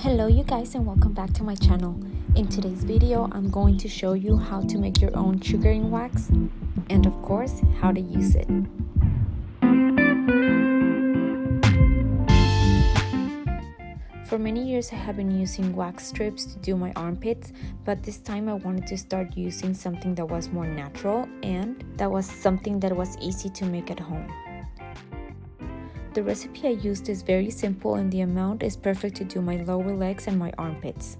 Hello you guys and welcome back to my channel. In today's video, I'm going to show you how to make your own sugaring wax and of course, how to use it. For many years I have been using wax strips to do my armpits, but this time I wanted to start using something that was more natural and that was something that was easy to make at home. The recipe I used is very simple and the amount is perfect to do my lower legs and my armpits.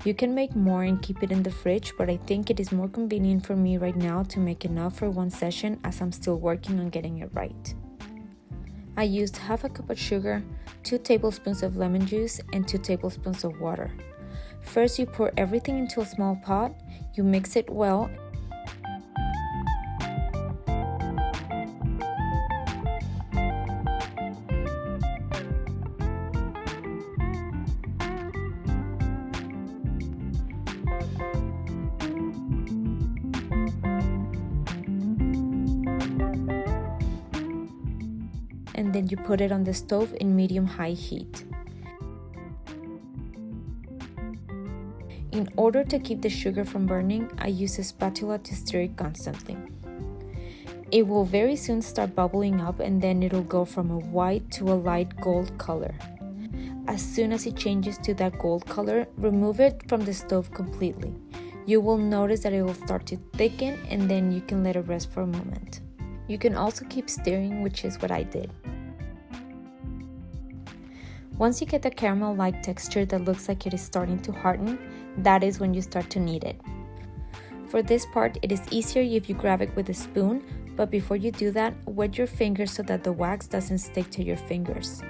You can make more and keep it in the fridge, but I think it is more convenient for me right now to make enough for one session as I'm still working on getting it right. I used half a cup of sugar, 2 tablespoons of lemon juice, and 2 tablespoons of water. First, you pour everything into a small pot, you mix it well, and then you put it on the stove in medium-high heat. In order to keep the sugar from burning, I use a spatula to stir it constantly. It will very soon start bubbling up and then it'll go from a white to a light gold color. As soon as it changes to that gold color, remove it from the stove completely. You will notice that it will start to thicken and then you can let it rest for a moment. You can also keep stirring, which is what I did. Once you get the caramel-like texture that looks like it is starting to harden, that is when you start to knead it. For this part, it is easier if you grab it with a spoon, but before you do that, wet your fingers so that the wax doesn't stick to your fingers.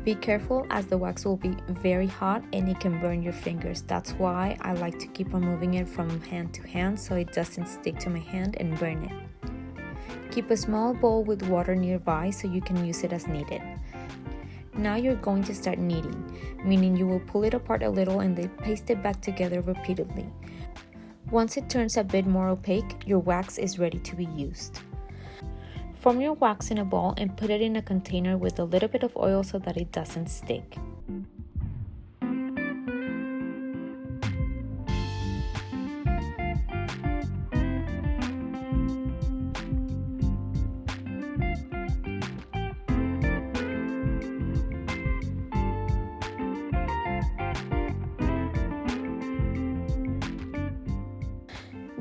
Be careful as the wax will be very hot and it can burn your fingers. That's why I like to keep on moving it from hand to hand so it doesn't stick to my hand and burn it. Keep a small bowl with water nearby so you can use it as needed. Now you're going to start kneading, meaning you will pull it apart a little and then paste it back together repeatedly. Once it turns a bit more opaque, your wax is ready to be used. Form your wax in a ball and put it in a container with a little bit of oil so that it doesn't stick.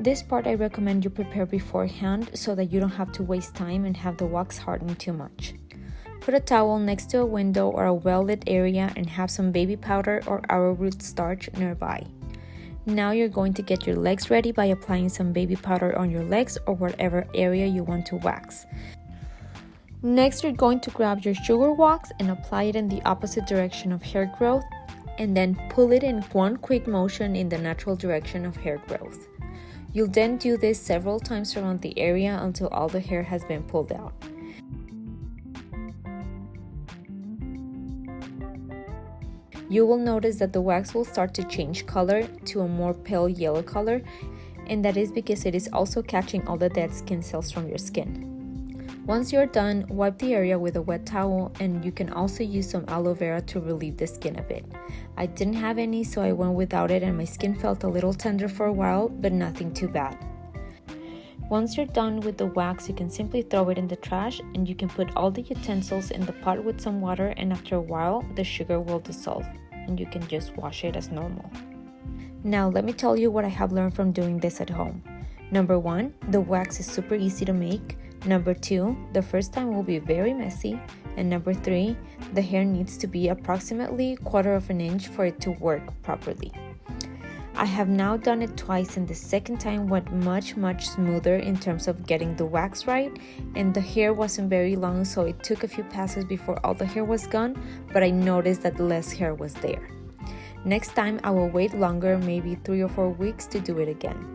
This part I recommend you prepare beforehand so that you don't have to waste time and have the wax harden too much. Put a towel next to a window or a well-lit area and have some baby powder or arrowroot starch nearby. Now you're going to get your legs ready by applying some baby powder on your legs or whatever area you want to wax. Next, you're going to grab your sugar wax and apply it in the opposite direction of hair growth and then pull it in one quick motion in the natural direction of hair growth. You'll then do this several times around the area until all the hair has been pulled out. You will notice that the wax will start to change color to a more pale yellow color, and that is because it is also catching all the dead skin cells from your skin. Once you're done, wipe the area with a wet towel and you can also use some aloe vera to relieve the skin a bit. I didn't have any, so I went without it and my skin felt a little tender for a while, but nothing too bad. Once you're done with the wax, you can simply throw it in the trash and you can put all the utensils in the pot with some water, and after a while the sugar will dissolve and you can just wash it as normal. Now let me tell you what I have learned from doing this at home. Number 1, the wax is super easy to make. Number 2, the first time will be very messy. And number 3, the hair needs to be approximately 1/4 of an inch for it to work properly. I have now done it twice and the second time went much smoother in terms of getting the wax right, and the hair wasn't very long, so it took a few passes before all the hair was gone, but I noticed that less hair was there. Next time I will wait longer, maybe 3 or 4 weeks to do it again.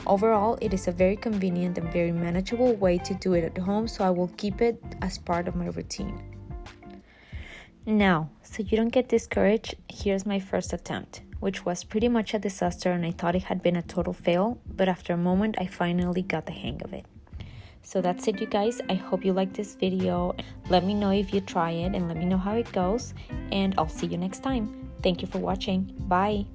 Overall, it is a very convenient and very manageable way to do it at home, so I will keep it as part of my routine. Now, so you don't get discouraged, here's my first attempt, which was pretty much a disaster and I thought it had been a total fail, but after a moment I finally got the hang of it. So that's it, you guys. I hope you liked this video. Let me know if you try it and let me know how it goes, and I'll see you next time. Thank you for watching. Bye!